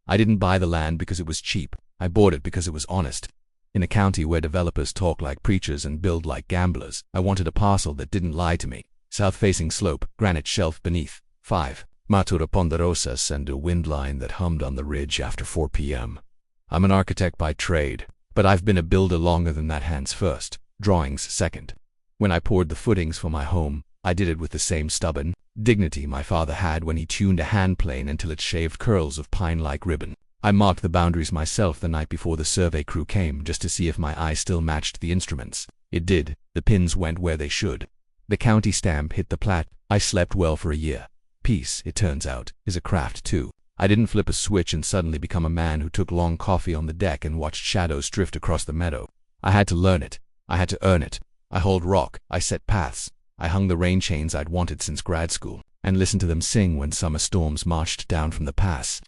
I didn't buy the land because it was cheap. I bought it because it was honest. In a county where developers talk like preachers and build like gamblers, I wanted a parcel that didn't lie to me. South-facing slope, granite shelf beneath. 5. Matura ponderosas and a wind line that hummed on the ridge after 4 p.m. I'm an architect by trade, but I've been a builder longer than that. Hands first, drawings second. When I poured the footings for my home, I did it with the same stubborn dignity my father had when he tuned a hand plane until it shaved curls of pine-like ribbon. I marked the boundaries myself the night before the survey crew came just to see if my eye still matched the instruments. It did. The pins went where they should. The county stamp hit the plat. I slept well for a year. Peace, it turns out, is a craft too. I didn't flip a switch and suddenly become a man who took long coffee on the deck and watched shadows drift across the meadow. I had to learn it. I had to earn it. I hauled rock. I set paths. I hung the rain chains I'd wanted since grad school, and listened to them sing when summer storms marched down from the pass.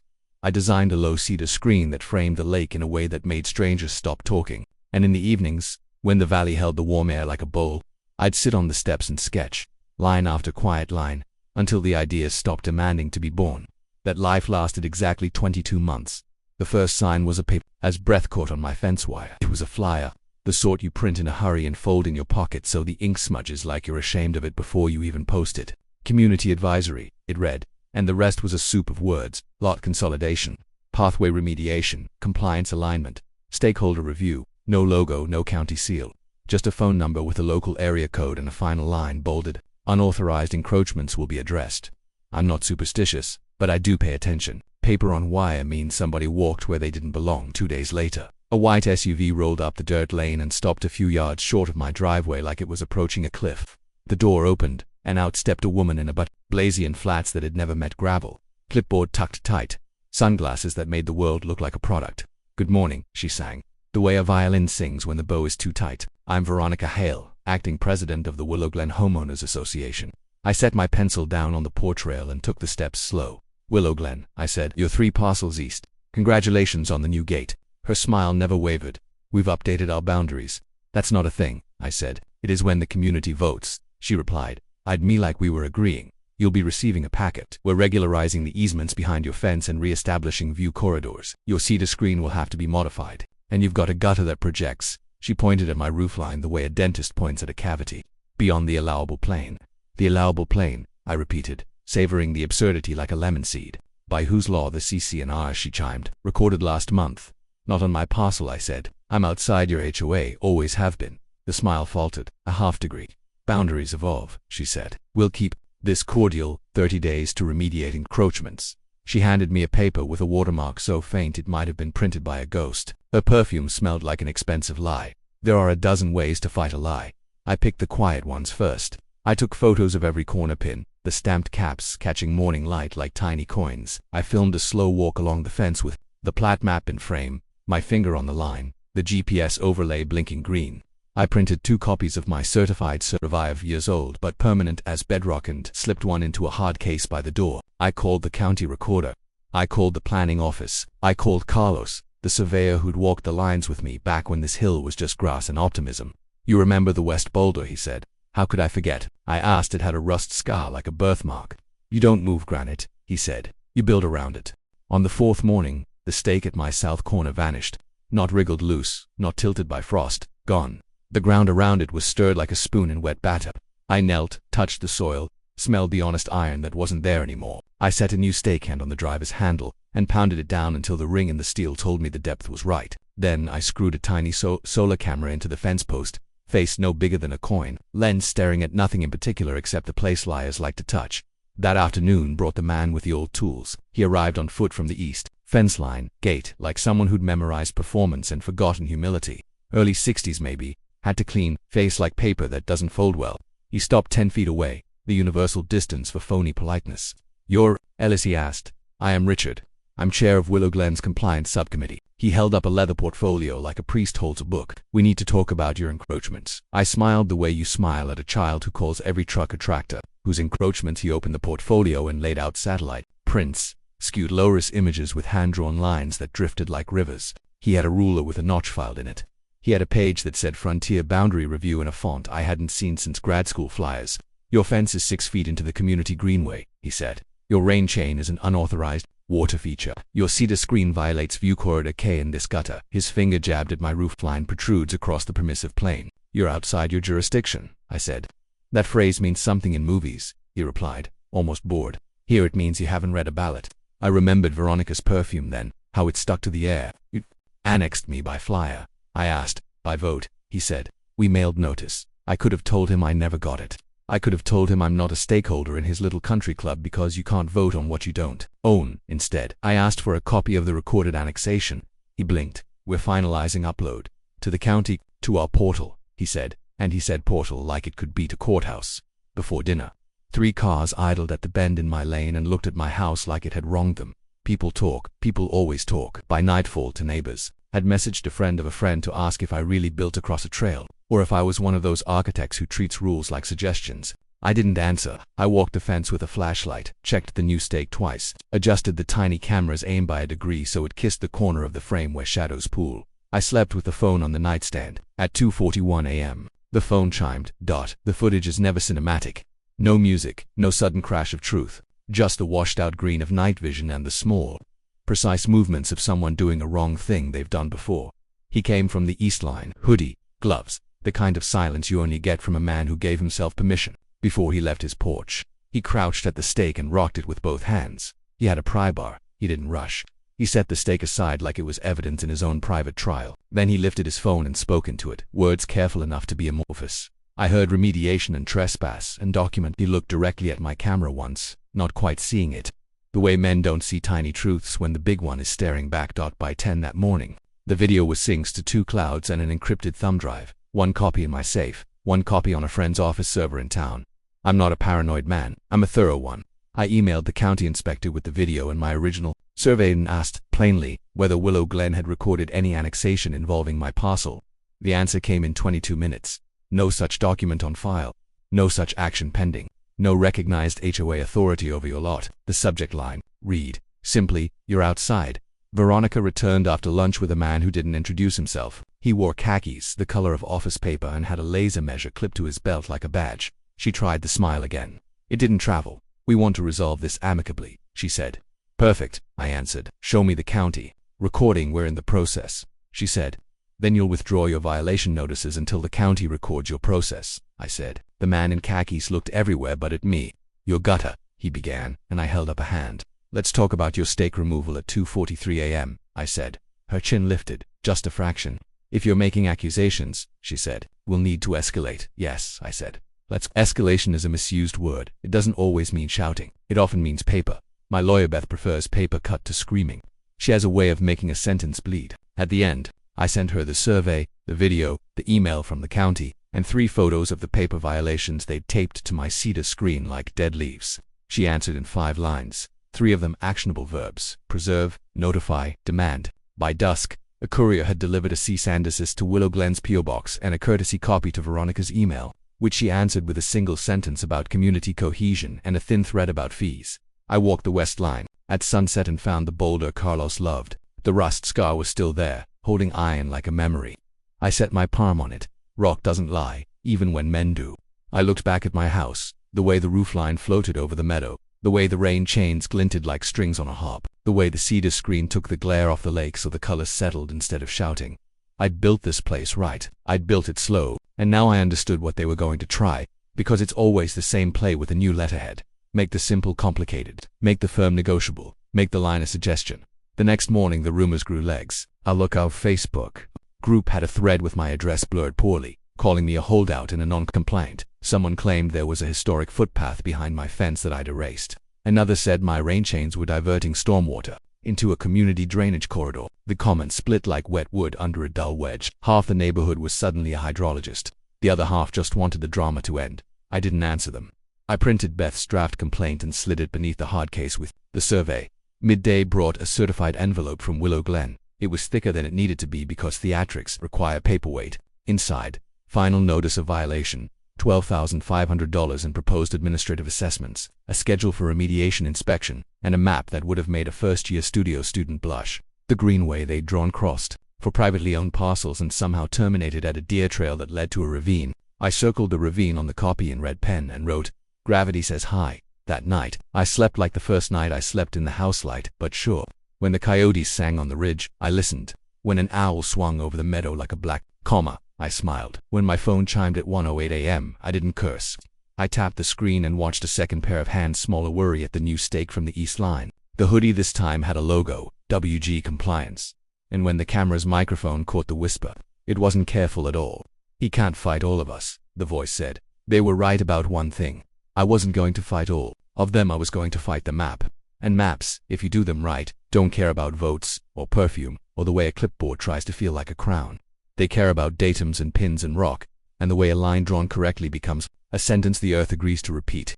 I designed a low cedar screen that framed the lake in a way that made strangers stop talking, and in the evenings, when the valley held the warm air like a bowl, I'd sit on the steps and sketch, line after quiet line, until the ideas stopped demanding to be born. That life lasted exactly 22 months. The first sign was a paper, as breath caught on my fence wire. It was a flyer, the sort you print in a hurry and fold in your pocket so the ink smudges like you're ashamed of it before you even post it. Community advisory, it read, and the rest was a soup of words: lot consolidation, pathway remediation, compliance alignment, stakeholder review, no logo, no county seal, just a phone number with a local area code and a final line bolded: unauthorized encroachments will be addressed. I'm not superstitious, but I do pay attention. Paper on wire means somebody walked where they didn't belong. 2 days later, a white SUV rolled up the dirt lane and stopped a few yards short of my driveway like it was approaching a cliff. The door opened, and out stepped a woman in a Blasian flats that had never met gravel, clipboard tucked tight, sunglasses that made the world look like a product. Good morning, she sang, the way a violin sings when the bow is too tight. I'm Veronica Hale, acting president of the Willow Glen Homeowners Association. I set my pencil down on the porch rail and took the steps slow. Willow Glen, I said, you're 3 parcels east. Congratulations on the new gate. Her smile never wavered. We've updated our boundaries. That's not a thing, I said. It is when the community votes, she replied. Eyed me like we were agreeing. You'll be receiving a packet. We're regularizing the easements behind your fence and re-establishing view corridors. Your cedar screen will have to be modified. And you've got a gutter that projects. She pointed at my roofline the way a dentist points at a cavity. Beyond the allowable plane. The allowable plane, I repeated, savoring the absurdity like a lemon seed. By whose law the CC&R, she chimed. Recorded last month. Not on my parcel, I said. I'm outside your HOA, always have been. The smile faltered, a half degree. Boundaries evolve, she said. We'll keep this cordial 30 days to remediate encroachments. She handed me a paper with a watermark so faint it might have been printed by a ghost. Her perfume smelled like an expensive lie. There are a dozen ways to fight a lie. I picked the quiet ones first. I took photos of every corner pin, the stamped caps catching morning light like tiny coins. I filmed a slow walk along the fence with the plat map in frame, my finger on the line, the GPS overlay blinking green. I printed 2 copies of my certified survive years old but permanent as bedrock and slipped one into a hard case by the door. I called the county recorder. I called the planning office. I called Carlos, the surveyor who'd walked the lines with me back when this hill was just grass and optimism. You remember the West Boulder, he said. How could I forget? I asked. It had a rust scar like a birthmark. You don't move granite, he said. You build around it. On the 4th morning, the stake at my south corner vanished. Not wriggled loose, not tilted by frost, gone. The ground around it was stirred like a spoon in wet batter. I knelt, touched the soil, smelled the honest iron that wasn't there anymore. I set a new stake hand on the driver's handle and pounded it down until the ring in the steel told me the depth was right. Then I screwed a tiny solar camera into the fence post, face no bigger than a coin, lens staring at nothing in particular except the place liars like to touch. That afternoon brought the man with the old tools. He arrived on foot from the east, fence line, gait, like someone who'd memorized performance and forgotten humility. Early 60s maybe. Had to clean, face like paper that doesn't fold well. He stopped 10 feet away, the universal distance for phony politeness. You're Ellis, he asked. I am Richard. I'm chair of Willow Glen's compliance subcommittee. He held up a leather portfolio like a priest holds a book. We need to talk about your encroachments. I smiled the way you smile at a child who calls every truck a tractor. Whose encroachments? He opened the portfolio and laid out satellite prints, skewed low-res images with hand-drawn lines that drifted like rivers. He had a ruler with a notch filed in it. He had a page that said Frontier Boundary Review in a font I hadn't seen since grad school flyers. Your fence is 6 feet into the community greenway, he said. Your rain chain is an unauthorized Water feature. Your cedar screen violates view corridor K in this gutter. His finger jabbed at my roof line protrudes across the permissive plane. You're outside your jurisdiction, I said. That phrase means something in movies, he replied, almost bored. Here it means you haven't read a ballot. I remembered Veronica's perfume then, how it stuck to the air. You annexed me by flyer. I asked. By vote, he said. We mailed notice. I could have told him I never got it. I could have told him I'm not a stakeholder in his little country club because you can't vote on what you don't own. Instead, I asked for a copy of the recorded annexation. He blinked. We're finalizing upload. To the county, to our portal, he said. And he said portal like it could beat a courthouse. Before dinner, 3 cars idled at the bend in my lane and looked at my house like it had wronged them. People talk. People always talk. By nightfall to neighbors. Had messaged a friend of a friend to ask if I really built across a trail, or if I was one of those architects who treats rules like suggestions. I didn't answer. I walked the fence with a flashlight, checked the new stake twice, adjusted the tiny camera's aim by a degree so it kissed the corner of the frame where shadows pool. I slept with the phone on the nightstand. At 2:41 a.m., the phone chimed. The footage is never cinematic. No music, no sudden crash of truth, just the washed-out green of night vision and the small, precise movements of someone doing a wrong thing they've done before. He came from the Ellis Line, hoodie, gloves, the kind of silence you only get from a man who gave himself permission before he left his porch. He crouched at the stake and rocked it with both hands. He had a pry bar. He didn't rush. He set the stake aside like it was evidence in his own private trial. Then he lifted his phone and spoke into it, words careful enough to be amorphous. I heard remediation and trespass and document. He looked directly at my camera once, not quite seeing it. The way men don't see tiny truths when the big one is staring back. By 10 that morning, the video was synced to 2 clouds and an encrypted thumb drive. 1 copy in my safe, 1 copy on a friend's office server in town. I'm not a paranoid man. I'm a thorough one. I emailed the county inspector with the video and my original survey and asked, plainly, whether Willow Glen had recorded any annexation involving my parcel. The answer came in 22 minutes. No such document on file. No such action pending. No recognized HOA authority over your lot. The subject line, read, simply, you're outside. Veronica returned after lunch with a man who didn't introduce himself. He wore khakis, the color of office paper, and had a laser measure clipped to his belt like a badge. She tried the smile again. It didn't travel. We want to resolve this amicably, she said. Perfect, I answered. Show me the county. Recording, we're in the process, she said. Then you'll withdraw your violation notices until the county records your process, I said. The man in khakis looked everywhere but at me. Your gutter, he began, and I held up a hand. Let's talk about your stake removal at 2:43 a.m., I said. Her chin lifted, just a fraction. If you're making accusations, she said, we'll need to escalate. Yes, I said. Escalation is a misused word. It doesn't always mean shouting. It often means paper. My lawyer Beth prefers paper cut to screaming. She has a way of making a sentence bleed. At the end, I sent her the survey, the video, the email from the county, and 3 photos of the paper violations they'd taped to my cedar screen like dead leaves. She answered in 5 lines, 3 of them actionable verbs: preserve, notify, demand. By dusk, a courier had delivered a cease and desist to Willow Glen's P.O. box and a courtesy copy to Veronica's email, which she answered with a single sentence about community cohesion and a thin thread about fees. I walked the West Line at sunset and found the boulder Carlos loved. The rust scar was still there, holding iron like a memory. I set my palm on it. Rock doesn't lie, even when men do. I looked back at my house, the way the roofline floated over the meadow, the way the rain chains glinted like strings on a harp, the way the cedar screen took the glare off the lake so the colors settled instead of shouting. I'd built this place right. I'd built it slow, and now I understood what they were going to try, because it's always the same play with a new letterhead. Make the simple complicated, make the firm negotiable, make the line a suggestion. The next morning the rumors grew legs. Our Lookout Facebook group had a thread with my address blurred poorly, calling me a holdout and a non-compliant. Someone claimed there was a historic footpath behind my fence that I'd erased. Another said my rain chains were diverting stormwater into a community drainage corridor. The comments split like wet wood under a dull wedge. Half the neighborhood was suddenly a hydrologist. The other half just wanted the drama to end. I didn't answer them. I printed Beth's draft complaint and slid it beneath the hard case with the survey. Midday brought a certified envelope from Willow Glen. It was thicker than it needed to be because theatrics require paperweight. Inside, final notice of violation, $12,500 in proposed administrative assessments, a schedule for remediation inspection, and a map that would have made a first-year studio student blush. The greenway they'd drawn crossed, for privately owned parcels, and somehow terminated at a deer trail that led to a ravine. I circled the ravine on the copy in red pen and wrote, "Gravity says hi." That night, I slept like the first night I slept in the house light, but sure. When the coyotes sang on the ridge, I listened. When an owl swung over the meadow like a black comma, I smiled. When my phone chimed at 1:08 a.m., I didn't curse. I tapped the screen and watched a second pair of hands smaller worry at the new steak from the Ellis Line. The hoodie this time had a logo, WG Compliance. And when the camera's microphone caught the whisper, it wasn't careful at all. He can't fight all of us, the voice said. They were right about one thing. I wasn't going to fight all of them. I was going to fight the map. And maps, if you do them right, don't care about votes, or perfume, or the way a clipboard tries to feel like a crown. They care about datums and pins and rock, and the way a line drawn correctly becomes a sentence the earth agrees to repeat.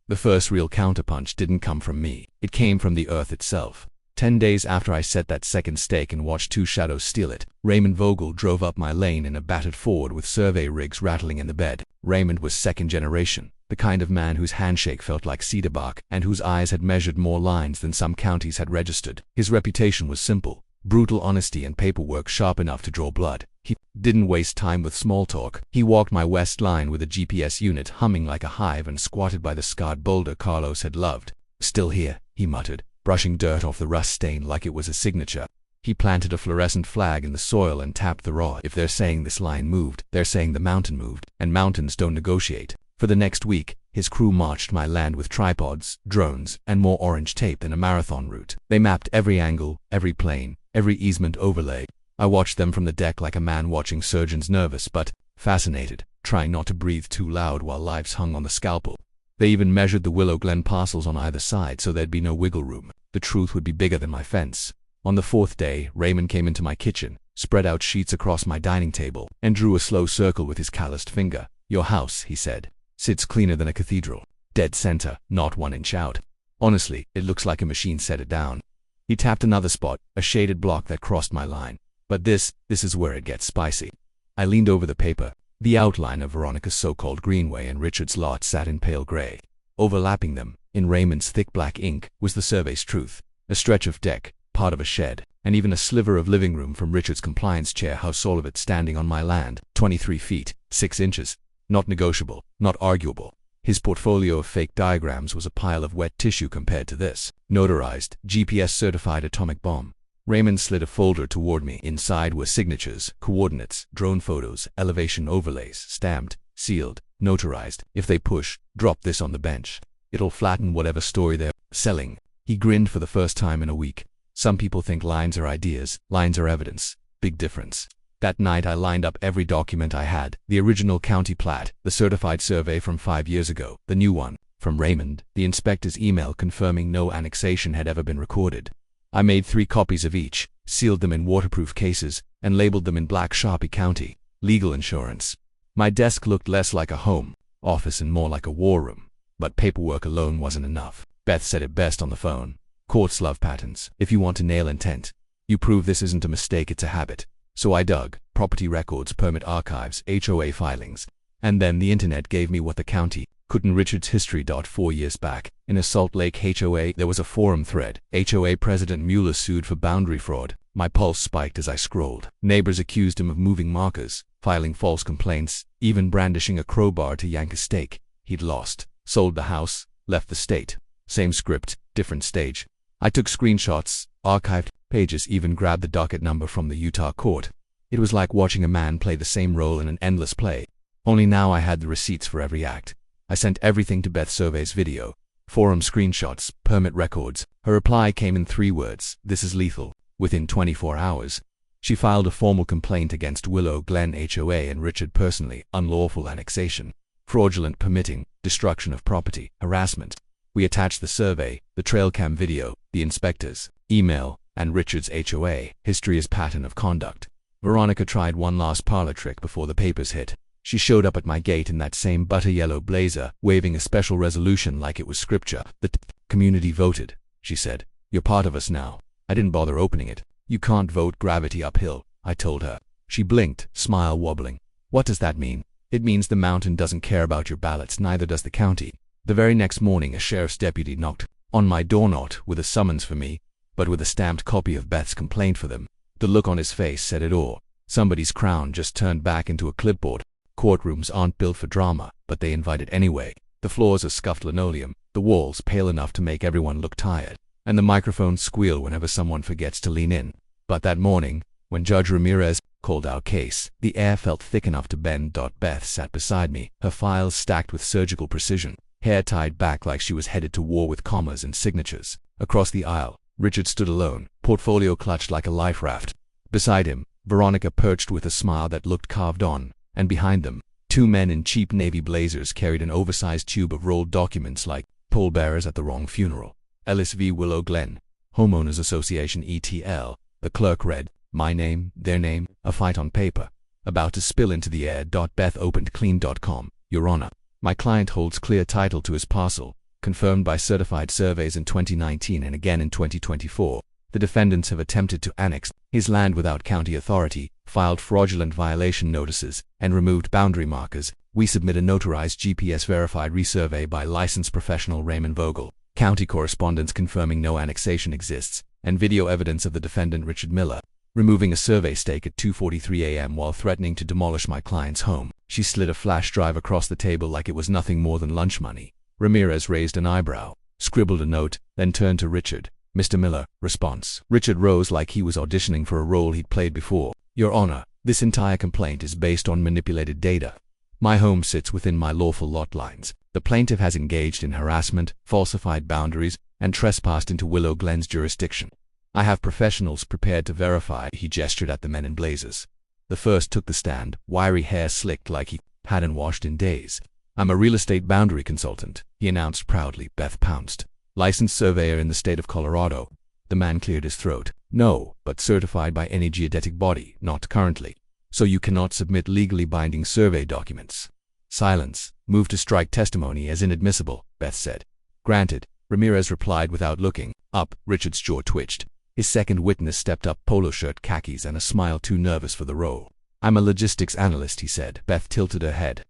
The first real counterpunch didn't come from me. It came from the earth itself. 10 days after I set that second stake and watched two shadows steal it, Raymond Vogel drove up my lane in a battered Ford with survey rigs rattling in the bed. Raymond was second generation, the kind of man whose handshake felt like cedar bark and whose eyes had measured more lines than some counties had registered. His reputation was simple, brutal honesty and paperwork sharp enough to draw blood. He didn't waste time with small talk. He walked my west line with a GPS unit humming like a hive and squatted by the scarred boulder Carlos had loved. "Still here," he muttered, brushing dirt off the rust stain like it was a signature. He planted a fluorescent flag in the soil and tapped the rod. If they're saying this line moved, they're saying the mountain moved, and mountains don't negotiate. For the next week, his crew marched my land with tripods, drones, and more orange tape than a marathon route. They mapped every angle, every plane, every easement overlay. I watched them from the deck like a man watching surgeons, nervous but fascinated, trying not to breathe too loud while lives hung on the scalpel. They even measured the Willow Glen parcels on either side so there'd be no wiggle room. The truth would be bigger than my fence. On the fourth day, Raymond came into my kitchen, spread out sheets across my dining table, and drew a slow circle with his calloused finger. "Your house," he said, "sits cleaner than a cathedral. Dead center, not 1 inch out. Honestly, it looks like a machine set it down." He tapped another spot, a shaded block that crossed my line. "But this is where it gets spicy." I leaned over the paper. The outline of Veronica's so-called greenway and Richard's lot sat in pale gray. Overlapping them, in Raymond's thick black ink, was the survey's truth. A stretch of deck, part of a shed, and even a sliver of living room from Richard's compliance chair house, all of it standing on my land, 23 feet, 6 inches. Not negotiable, not arguable. His portfolio of fake diagrams was a pile of wet tissue compared to this. Notarized, GPS-certified atomic bomb. Raymond slid a folder toward me. Inside were signatures, coordinates, drone photos, elevation overlays, stamped, sealed, notarized. "If they push, drop this on the bench. It'll flatten whatever story they're selling." He grinned for the first time in a week. Some people think lines are ideas, lines are evidence. Big difference. That night I lined up every document I had. The original county plat, the certified survey from 5 years ago, the new one, from Raymond, the inspector's email confirming no annexation had ever been recorded. I made 3 copies of each, sealed them in waterproof cases, and labeled them in black Sharpie County, legal insurance. My desk looked less like a home office and more like a war room. But paperwork alone wasn't enough. Beth said it best on the phone. "Courts love patterns. If you want to nail intent, you prove this isn't a mistake, it's a habit." So I dug property records, permit archives, HOA filings, and then the internet gave me what the county couldn't. Richard's history. 4 years back, in a Salt Lake HOA, there was a forum thread. HOA President Mueller sued for boundary fraud. My pulse spiked as I scrolled. Neighbors accused him of moving markers, filing false complaints, even brandishing a crowbar to yank a stake. He'd lost, sold the house, left the state. Same script, different stage. I took screenshots, archived pages, even grabbed the docket number from the Utah court. It was like watching a man play the same role in an endless play. Only now I had the receipts for every act. I sent everything to Beth: surveys video, forum screenshots, permit records. Her reply came in 3 words: "This is lethal." Within 24 hours, she filed a formal complaint against Willow Glen HOA and Richard personally: unlawful annexation, fraudulent permitting, destruction of property, harassment. We attached the survey, the trail cam video, the inspector's email, and Richard's HOA history as pattern of conduct. Veronica tried one last parlor trick before the papers hit. She showed up at my gate in that same butter yellow blazer, waving a special resolution like it was scripture. "The community voted," she said. "You're part of us now." I didn't bother opening it. "You can't vote gravity uphill," I told her. She blinked, smile wobbling. "What does that mean?" "It means the mountain doesn't care about your ballots, neither does the county." The very next morning, a sheriff's deputy knocked on my door, not with a summons for me, but with a stamped copy of Beth's complaint for them. The look on his face said it all. Somebody's crown just turned back into a clipboard. Courtrooms aren't built for drama, but they invite it anyway. The floors are scuffed linoleum, the walls pale enough to make everyone look tired, and the microphones squeal whenever someone forgets to lean in. But that morning, when Judge Ramirez called our case, the air felt thick enough to bend. Beth sat beside me, her files stacked with surgical precision, hair tied back like she was headed to war with commas and signatures. Across the aisle, Richard stood alone, portfolio clutched like a life raft. Beside him, Veronica perched with a smile that looked carved on, and behind them, two men in cheap navy blazers carried an oversized tube of rolled documents like pallbearers at the wrong funeral. Ellis v. Willow Glen, Homeowners Association ETL. The clerk read, my name, their name, a fight on paper, about to spill into the air. Beth opened clean.com. Your Honor, my client holds clear title to his parcel, confirmed by certified surveys in 2019 and again in 2024. The defendants have attempted to annex his land without county authority, filed fraudulent violation notices, and removed boundary markers. We submit a notarized GPS-verified resurvey by licensed professional Raymond Vogel, county correspondence confirming no annexation exists, and video evidence of the defendant Richard Miller removing a survey stake at 2:43 a.m. while threatening to demolish my client's home. She slid a flash drive across the table like it was nothing more than lunch money. Ramirez raised an eyebrow, scribbled a note, then turned to Richard. Mr. Miller, response. Richard rose like he was auditioning for a role he'd played before. Your Honor, this entire complaint is based on manipulated data. My home sits within my lawful lot lines. The plaintiff has engaged in harassment, falsified boundaries, and trespassed into Willow Glen's jurisdiction. I have professionals prepared to verify. He gestured at the men in blazers. The first took the stand, wiry hair slicked like he hadn't washed in days. I'm a real estate boundary consultant, he announced proudly. Beth pounced. Licensed surveyor in the state of Colorado. The man cleared his throat. No, but certified by any geodetic body, not currently. So you cannot submit legally binding survey documents. Silence. Move to strike testimony as inadmissible, Beth said. Granted, Ramirez replied without looking up. Richard's jaw twitched. His second witness stepped up, polo shirt, khakis, and a smile too nervous for the role. I'm a logistics analyst, he said. Beth tilted her head.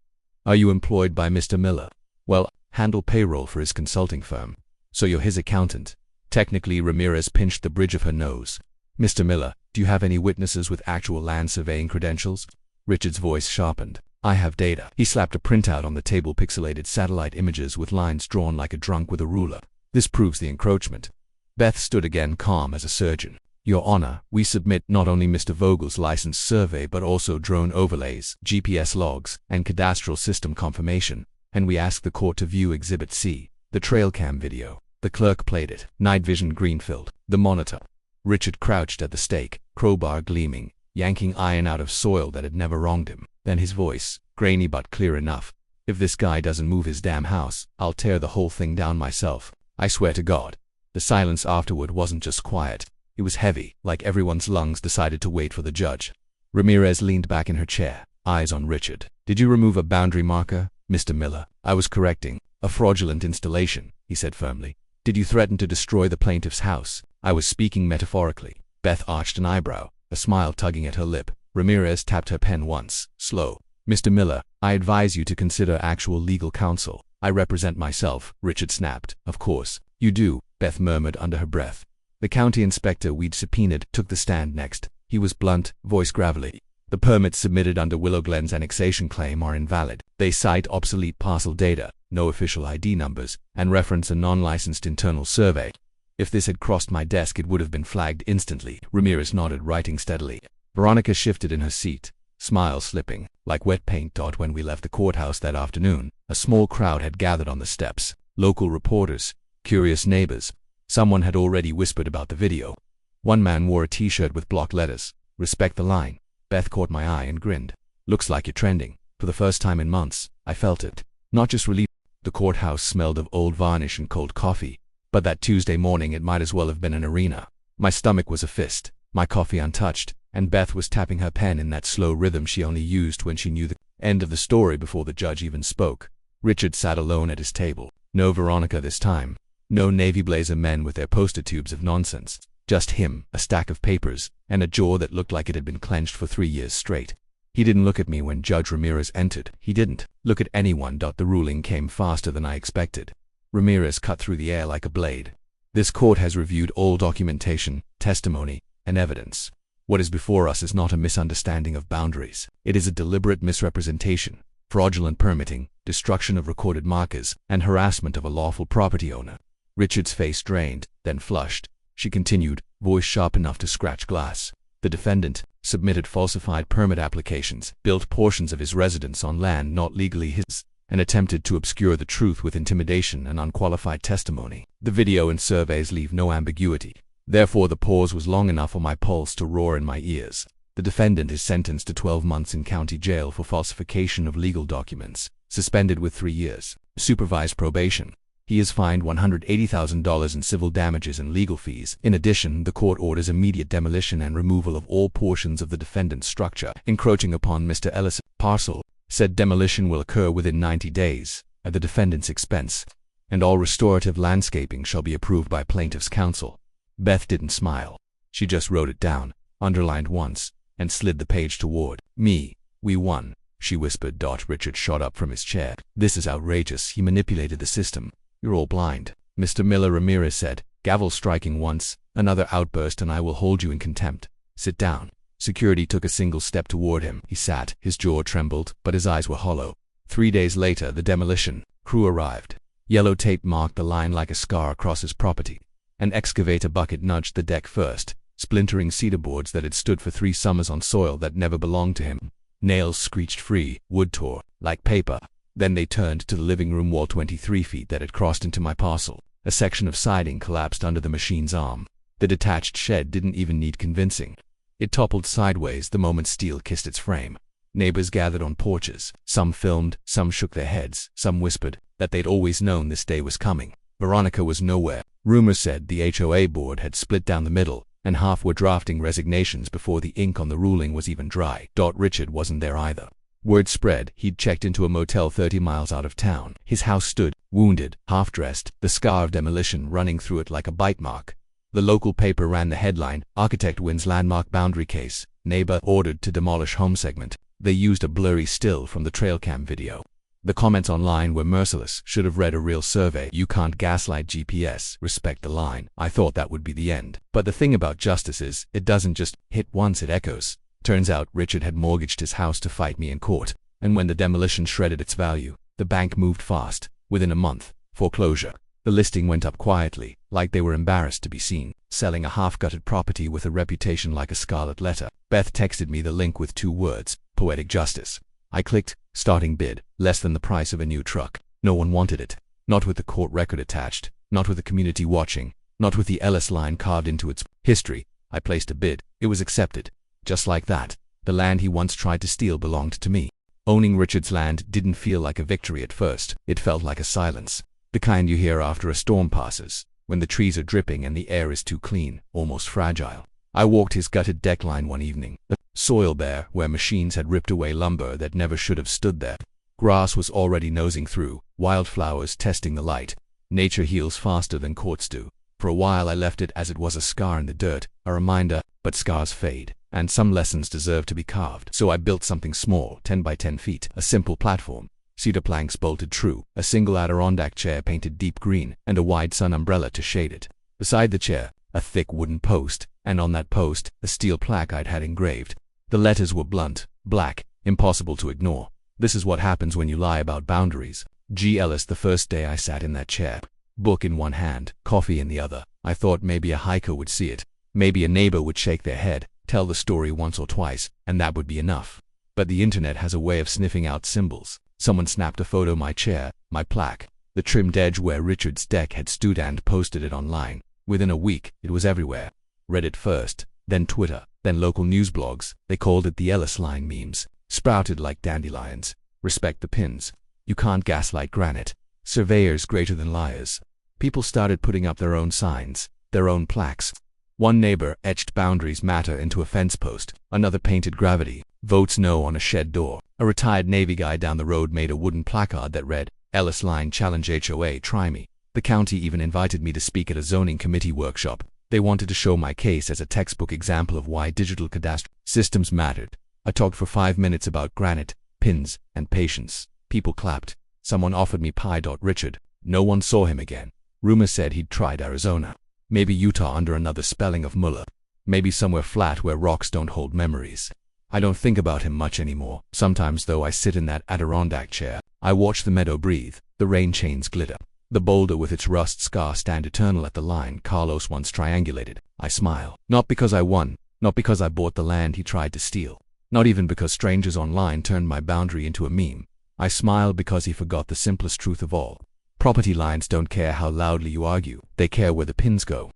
Are you employed by Mr. Miller? Well, handle payroll for his consulting firm. So you're his accountant. Technically, Ramirez pinched the bridge of her nose. Mr. Miller, do you have any witnesses with actual land surveying credentials? Richard's voice sharpened. I have data. He slapped a printout on the table, pixelated satellite images with lines drawn like a drunk with a ruler. This proves the encroachment. Beth stood again, calm as a surgeon. Your Honor, we submit not only Mr. Vogel's licensed survey but also drone overlays, GPS logs, and cadastral system confirmation, and we ask the court to view Exhibit C, the trail cam video. The clerk played it, night vision green-filled, the monitor. Richard crouched at the stake, crowbar gleaming, yanking iron out of soil that had never wronged him. Then his voice, grainy but clear enough. If this guy doesn't move his damn house, I'll tear the whole thing down myself. I swear to God. The silence afterward wasn't just quiet. It was heavy, like everyone's lungs decided to wait for the judge. Ramirez leaned back in her chair, eyes on Richard. Did you remove a boundary marker, Mr. Miller? I was correcting. A fraudulent installation, he said firmly. Did you threaten to destroy the plaintiff's house? I was speaking metaphorically. Beth arched an eyebrow, a smile tugging at her lip. Ramirez tapped her pen once, slow. Mr. Miller, I advise you to consider actual legal counsel. I represent myself, Richard snapped. Of course, you do, Beth murmured under her breath. The county inspector we'd subpoenaed took the stand next. He was blunt, voice gravelly. The permits submitted under Willow Glen's annexation claim are invalid. They cite obsolete parcel data, no official ID numbers, and reference a non-licensed internal survey. If this had crossed my desk, it would have been flagged instantly. Ramirez nodded, writing steadily. Veronica shifted in her seat, smile slipping, like wet paint. When we left the courthouse that afternoon, a small crowd had gathered on the steps. Local reporters, curious neighbors. Someone had already whispered about the video. One man wore a t-shirt with block letters, "Respect the line." Beth caught my eye and grinned. Looks like you're trending. For the first time in months, I felt it. Not just relief. The courthouse smelled of old varnish and cold coffee, but that Tuesday morning it might as well have been an arena. My stomach was a fist, my coffee untouched, and Beth was tapping her pen in that slow rhythm she only used when she knew the end of the story before the judge even spoke. Richard sat alone at his table. No Veronica this time. No navy blazer men with their poster tubes of nonsense. Just him, a stack of papers, and a jaw that looked like it had been clenched for 3 years straight. He didn't look at me when Judge Ramirez entered. He didn't look at anyone. The ruling came faster than I expected. Ramirez cut through the air like a blade. This court has reviewed all documentation, testimony, and evidence. What is before us is not a misunderstanding of boundaries. It is a deliberate misrepresentation. fraudulent permitting, destruction of recorded markers, and harassment of a lawful property owner. Richard's face drained, then flushed. She continued, voice sharp enough to scratch glass. The defendant submitted falsified permit applications, built portions of his residence on land not legally his, and attempted to obscure the truth with intimidation and unqualified testimony. The video and surveys leave no ambiguity. Therefore, the pause was long enough for my pulse to roar in my ears. The defendant is sentenced to 12 months in county jail for falsification of legal documents, suspended with 3 years, supervised probation. He is fined $180,000 in civil damages and legal fees. In addition, the court orders immediate demolition and removal of all portions of the defendant's structure, encroaching upon Mr. Ellis' parcel. Said demolition will occur within 90 days, at the defendant's expense, and all restorative landscaping shall be approved by plaintiff's counsel. Beth didn't smile. She just wrote it down, underlined once, and slid the page toward me. We won, she whispered. Richard shot up from his chair. This is outrageous. He manipulated the system. You're all blind, Mr. Miller Ramirez said, gavel striking once. Another outburst and I will hold you in contempt. Sit down. Security took a single step toward him. He sat, his jaw trembled, but his eyes were hollow. 3 days later, the demolition crew arrived. Yellow tape marked the line like a scar across his property. An excavator bucket nudged the deck first, splintering cedar boards that had stood for 3 summers on soil that never belonged to him. Nails screeched free, wood tore, like paper. Then they turned to the living room wall 23 feet that had crossed into my parcel. A section of siding collapsed under the machine's arm. The detached shed didn't even need convincing. It toppled sideways the moment steel kissed its frame. Neighbors gathered on porches. Some filmed, some shook their heads, some whispered that they'd always known this day was coming. Veronica was nowhere. Rumors said the HOA board had split down the middle, and half were drafting resignations before the ink on the ruling was even dry. Richard wasn't there either. Word spread he'd checked into a motel 30 miles out of town. His house stood, wounded, half-dressed, the scar of demolition running through it like a bite mark. The local paper ran the headline, "Architect wins landmark boundary case. Neighbor ordered to demolish home segment." They used a blurry still from the trail cam video. The comments online were merciless. Should have read a real survey. You can't gaslight GPS. Respect the line. I thought that would be the end. But the thing about justice is, it doesn't just hit once, it echoes. Turns out Richard had mortgaged his house to fight me in court. And when the demolition shredded its value, the bank moved fast. Within a month, foreclosure. The listing went up quietly, like they were embarrassed to be seen, selling a half-gutted property with a reputation like a scarlet letter. Beth texted me the link with 2 words, poetic justice. I clicked, starting bid, less than the price of a new truck. No one wanted it. Not with the court record attached, not with the community watching, not with the Ellis Line carved into its history. I placed a bid. It was accepted. Just like that, the land he once tried to steal belonged to me. Owning Richard's land didn't feel like a victory at first. It felt like a silence. The kind you hear after a storm passes, when the trees are dripping and the air is too clean, almost fragile. I walked his gutted deck line one evening, the soil bare where machines had ripped away lumber that never should have stood there. Grass was already nosing through, wildflowers testing the light. Nature heals faster than courts do. For a while I left it as it was, a scar in the dirt, a reminder, but scars fade, and some lessons deserve to be carved. So I built something small, 10 by 10 feet, a simple platform. Cedar planks bolted true, a single Adirondack chair painted deep green, and a wide sun umbrella to shade it. Beside the chair, a thick wooden post, and on that post, a steel plaque I'd had engraved. The letters were blunt, black, impossible to ignore. This is what happens when you lie about boundaries. G. Ellis. The first day I sat in that chair, book in one hand, coffee in the other, I thought maybe a hiker would see it. Maybe a neighbor would shake their head, tell the story once or twice, and that would be enough. But the internet has a way of sniffing out symbols. Someone snapped a photo of my chair, my plaque, the trimmed edge where Richard's deck had stood, and posted it online. Within a week, it was everywhere. Reddit first, then Twitter, then local news blogs. They called it the Ellis Line memes. Sprouted like dandelions. Respect the pins. You can't gaslight granite. Surveyors greater than liars. People started putting up their own signs, their own plaques. One neighbor etched boundaries matter into a fence post. Another painted gravity, votes no on a shed door. A retired Navy guy down the road made a wooden placard that read, Ellis Line challenge HOA, try me. The county even invited me to speak at a zoning committee workshop. They wanted to show my case as a textbook example of why digital cadastral systems mattered. I talked for 5 minutes about granite, pins, and patience. People clapped. Someone offered me pie. Richard. No one saw him again. Rumor said he'd tried Arizona. Maybe Utah under another spelling of Muller. Maybe somewhere flat where rocks don't hold memories. I don't think about him much anymore. Sometimes, though, I sit in that Adirondack chair. I watch the meadow breathe, the rain chains glitter. The boulder with its rust scar stand eternal at the line Carlos once triangulated. I smile. Not because I won, not because I bought the land he tried to steal, not even because strangers online turned my boundary into a meme. I smile because he forgot the simplest truth of all. Property lines don't care how loudly you argue. They care where the pins go.